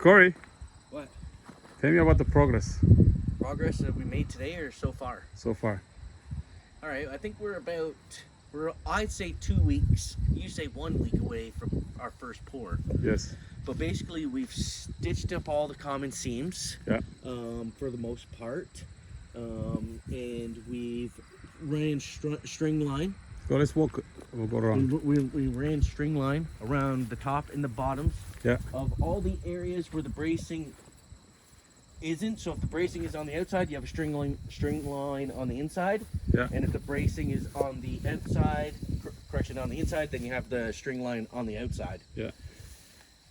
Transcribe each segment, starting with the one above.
Corey, What? tell me about the progress Progress that we made today or so far? so far. All right, I think I'd say 2 weeks. You say 1 week away from our first pour. Yes. But basically, we've stitched up all the common seams. Yeah. For the most part, and we've ran string line. So let's walk. We'll go around. We ran string line around the top and the bottoms. Yeah. Of all the areas where the bracing isn't. So if the bracing is on the outside, you have a string line on the inside. Yeah. And if the bracing is on the outside, on the inside, then you have the string line on the outside. Yeah.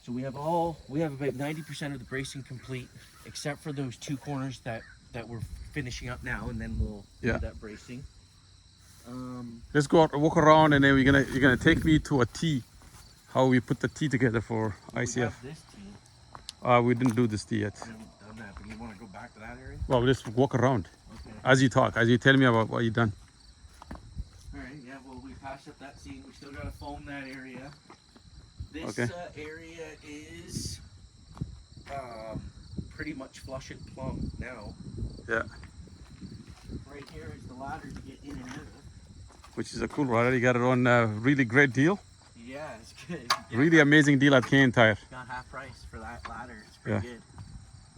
So we have about 90% of the bracing complete, except for those 2 corners that we're finishing up now, and then we'll do that bracing. Let's go out, walk around, and then you're gonna take me to a tee. How we put the tee together for ICF. We have this tee. We didn't do this tee yet. We haven't done that, but you want to go back to that area? Well, let's walk around. Okay. As you talk, as you tell me about what you've done. All right. Yeah. Well, we passed up that seam. We still got to foam that area. This area is pretty much flush and plumb now. Yeah. Right here is the ladder to get in and out of. Which is a cool ladder. You got it on a really great deal. Yeah, it's good. Really amazing deal at K Tire. Got half price for that ladder. It's pretty good.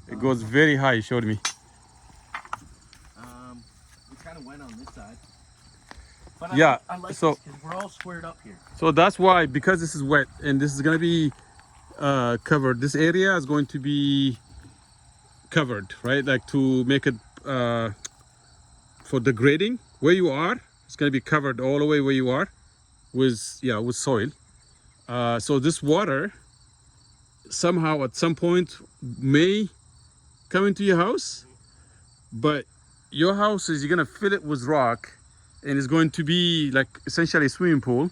It goes very high. You showed me. We kind of went on this side. But Yeah. I like So this because we're all squared up here. So that's why, because this is wet and this is going to be covered, this area is going to be covered, right? Like to make it for the grading where you are, it's going to be covered all the way where you are with soil. So this water somehow at some point may come into your house, but your house is, you're going to fill it with rock, and it's going to be like essentially a swimming pool.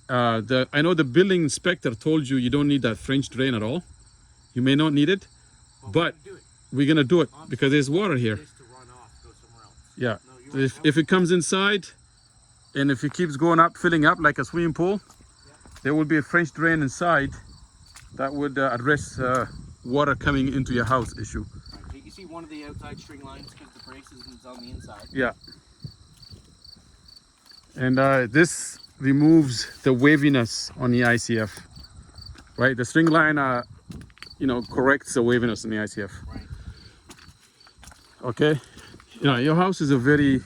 I know the building inspector told you don't need that French drain at all. You may not need it, but we're gonna do it because there's water here. Yeah. If it comes inside, and if it keeps going up, filling up like a swimming pool, there will be a French drain inside that would address water coming into your house issue. You see one of the outside string lines because the braces is on the inside. Yeah. And this removes the waviness on the ICF, right? The string line, corrects the waviness on the ICF. Right. Okay. Your house is a very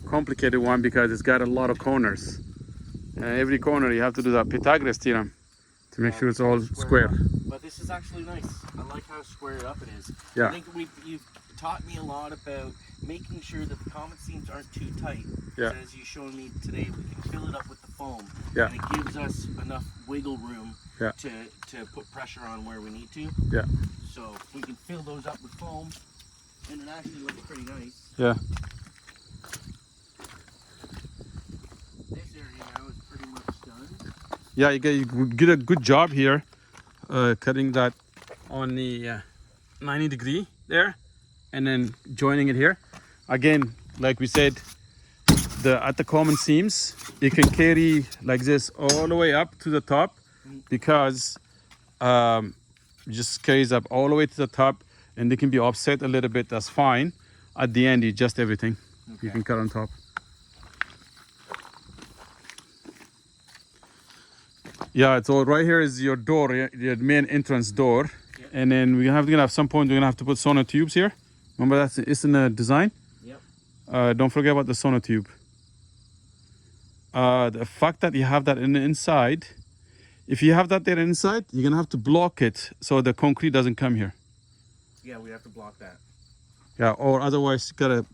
complicated one because it's got a lot of corners. Every corner you have to do that Pythagoras theorem to make sure it's all square. But this is actually nice. I like how squared up it is. Yeah. I think you've taught me a lot about making sure that the common seams aren't too tight. Yeah. As you showed me today, we can fill it up with the foam. Yeah. And it gives us enough wiggle room Yeah. to put pressure on where we need to. Yeah. So we can fill those up with foam, and it actually looks pretty nice. Yeah. This area now is pretty much done. Yeah, you did a good job here, cutting that on the 90 degree there, and then joining it here. Again, like we said, at the common seams, you can carry like this all the way up to the top, because it just carries up all the way to the top, and they can be offset a little bit. That's fine. At the end, you adjust everything. Okay. You can cut on top. Yeah, so right here is your door, your main entrance door. Yep. And then we're gonna have some point, we're gonna have to put sonotubes here. Remember it's in the design? Yep. Don't forget about the sonotube. The fact that you have that in the inside, if you have that there inside, you're gonna have to block it so the concrete doesn't come here. Yeah, we have to block that. Yeah, or otherwise you gotta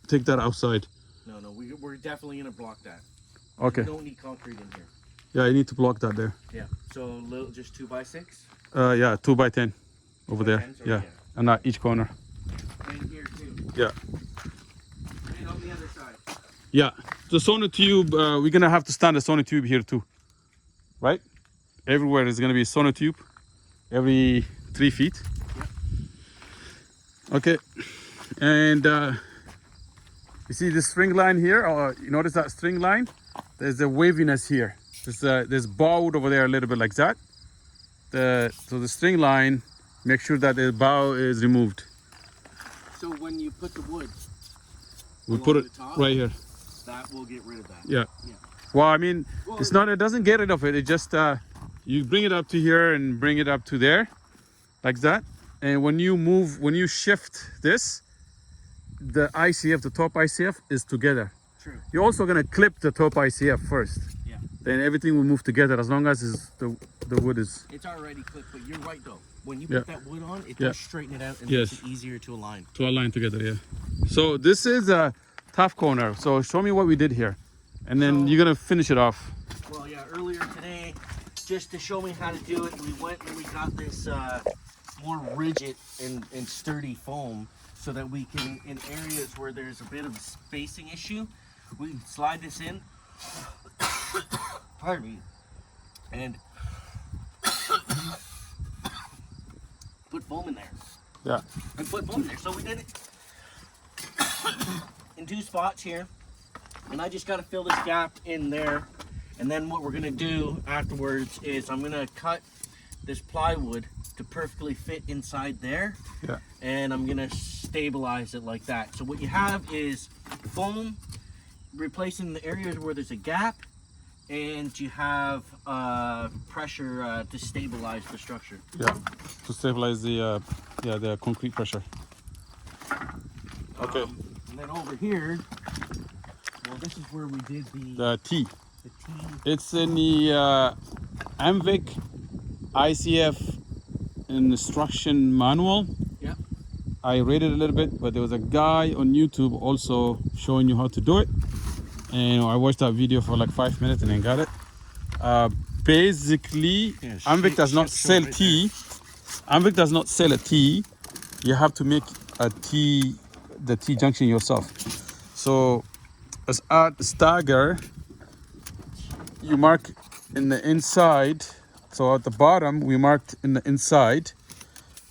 take that outside. No, we're definitely gonna block that. Okay. We don't need concrete in here. Yeah, you need to block that there. Yeah. So just 2x6. Yeah, 2x10 over there. Yeah, and each corner. And here too. Yeah. And on the other side. Yeah, the sonotube, we're gonna have to stand a sonotube here too, right? Everywhere is gonna be a sonotube, every 3 feet. Yep. Okay. And you see this string line here, or you notice that string line? There's a waviness here. There's bowed over there a little bit like that. So the string line make sure that the bow is removed. So when you put the wood, We put it top, right here. that will get rid of that. Yeah. Yeah. Well, I mean, it's not. It doesn't get rid of it. It just you bring it up to here and bring it up to there, like that. And when you move, when you shift this, the ICF, the top ICF, is together. True. You're also gonna clip the top ICF first. Yeah. Then everything will move together as long as the wood is. It's already clipped, but you're right though. When you put that wood on, it does straighten it out and Yes. makes it easier to align. To align together, yeah. So this is a tough corner. So show me what we did here, and then you're gonna finish it off. Well, yeah. Earlier today, just to show me how to do it, we went and we got this more rigid and sturdy foam, so that we can, in areas where there's a bit of a spacing issue, we can slide this in. Pardon me. And put foam in there. Yeah. And put foam in there. So we did it in 2 spots here. And I just got to fill this gap in there. And then what we're going to do afterwards is I'm going to cut this plywood to perfectly fit inside there. Yeah. And I'm going to stabilize it like that. So what you have is foam replacing the areas where there's a gap, and you have pressure to stabilize the structure. Yeah. To stabilize the concrete pressure. Okay. And then over here, well, this is where we did The T. the T. It's in the AMVIC ICF instruction manual. Yep. I read it a little bit, but there was a guy on YouTube also showing you how to do it. And I watched that video for like 5 minutes and then got it. Basically, AMVIC does not sell tea. AMVIC does not sell a tea. You have to make a tea, the T junction yourself. So as at stagger, you mark in the inside. So at the bottom, we marked in the inside.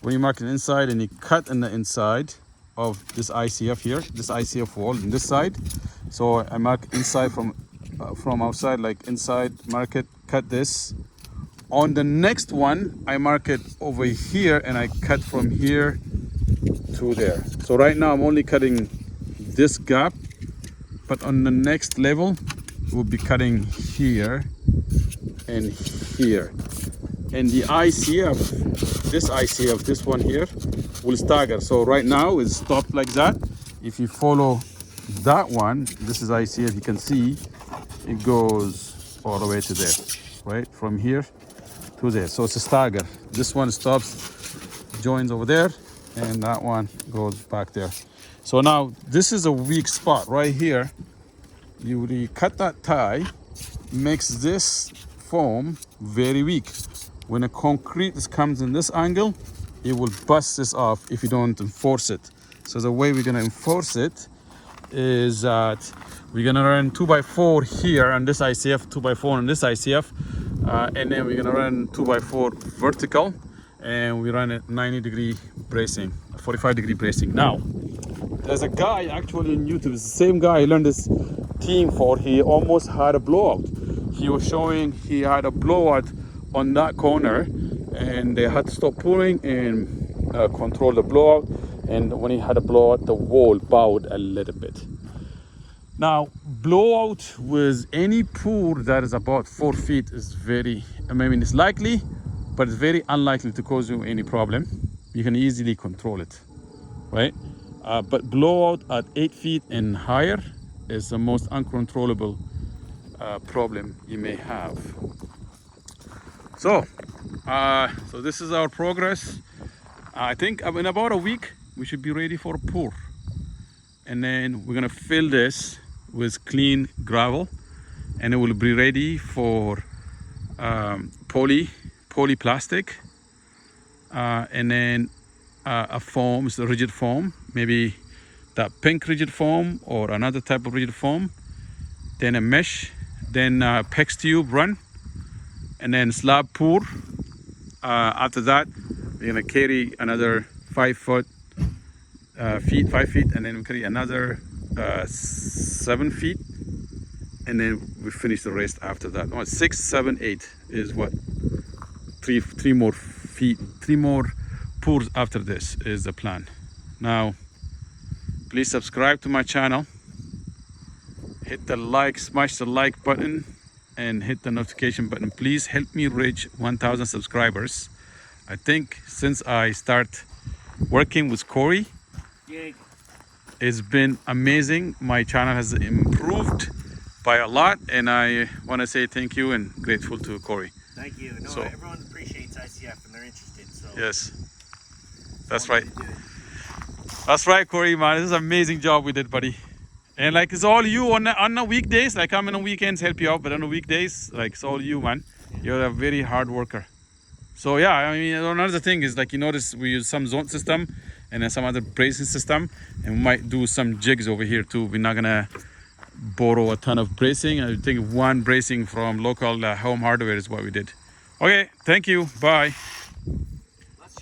When you mark it inside and you cut in the inside of this ICF here, this ICF wall on this side. So I mark inside from outside, like inside, mark it, cut this. On the next one, I mark it over here and I cut from here to there. So right now I'm only cutting this gap, but on the next level, we'll be cutting here and here. And the ICF, this one here, will stagger. So right now it's stopped like that. If you follow that one, this is ICF, you can see it goes all the way to there, right? From here to there. So it's a stagger. This one stops, joins over there, and that one goes back there. So now this is a weak spot right here. You cut that tie, makes this foam very weak. When a concrete comes in this angle, it will bust this off if you don't enforce it. So the way we're gonna enforce it is that we're gonna run 2x4 here on this ICF, 2x4 on this ICF, and then we're gonna run 2x4 vertical, and we run it 90-degree bracing, 45-degree bracing. Now, there's a guy actually on YouTube, it's the same guy I learned this team for. He almost had a blowout. He was showing he had a blowout on that corner, and they had to stop pulling and control the blowout. And when he had a blowout, the wall bowed a little bit. Now, blowout with any pour that is about 4 feet is very, I mean, it's likely, but it's very unlikely to cause you any problem. You can easily control it, right? But blowout at 8 feet and higher is the most uncontrollable problem you may have. So this is our progress. I think in about a week we should be ready for a pour, and then we're gonna fill this with clean gravel, and it will be ready for poly plastic, and then a foam, it's a rigid foam, maybe that pink rigid foam or another type of rigid foam, then a mesh, then PEX tube run, and then slab pour. After that, we're gonna carry another 5 feet, and then we carry another 7 feet, and then we finish the rest after that. No, 6, 7, 8 is what? Three more feet, 3 more pour after this is the plan. Now, please subscribe to my channel. Hit the like, smash the like button, and hit the notification button. Please help me reach 1,000 subscribers. I think since I start working with Corey, Yay. it's been amazing. My channel has improved by a lot, and I want to say thank you and grateful to Corey. Thank you. No, So- everyone appreciates ICF and they're interested. So Yes, that's I right. wanted to do it. That's right, Corey, man. This is an amazing job we did, buddy. And like, it's all you on the weekdays. Like, I'm on the weekends, help you out, but on the weekdays, like, it's all you, man. You're a very hard worker. So yeah, I mean, another thing is, like, you notice we use some zone system and then some other bracing system, and we might do some jigs over here too. We're not gonna borrow a ton of bracing. I think one bracing from local home hardware is what we did. Okay, thank you. Bye.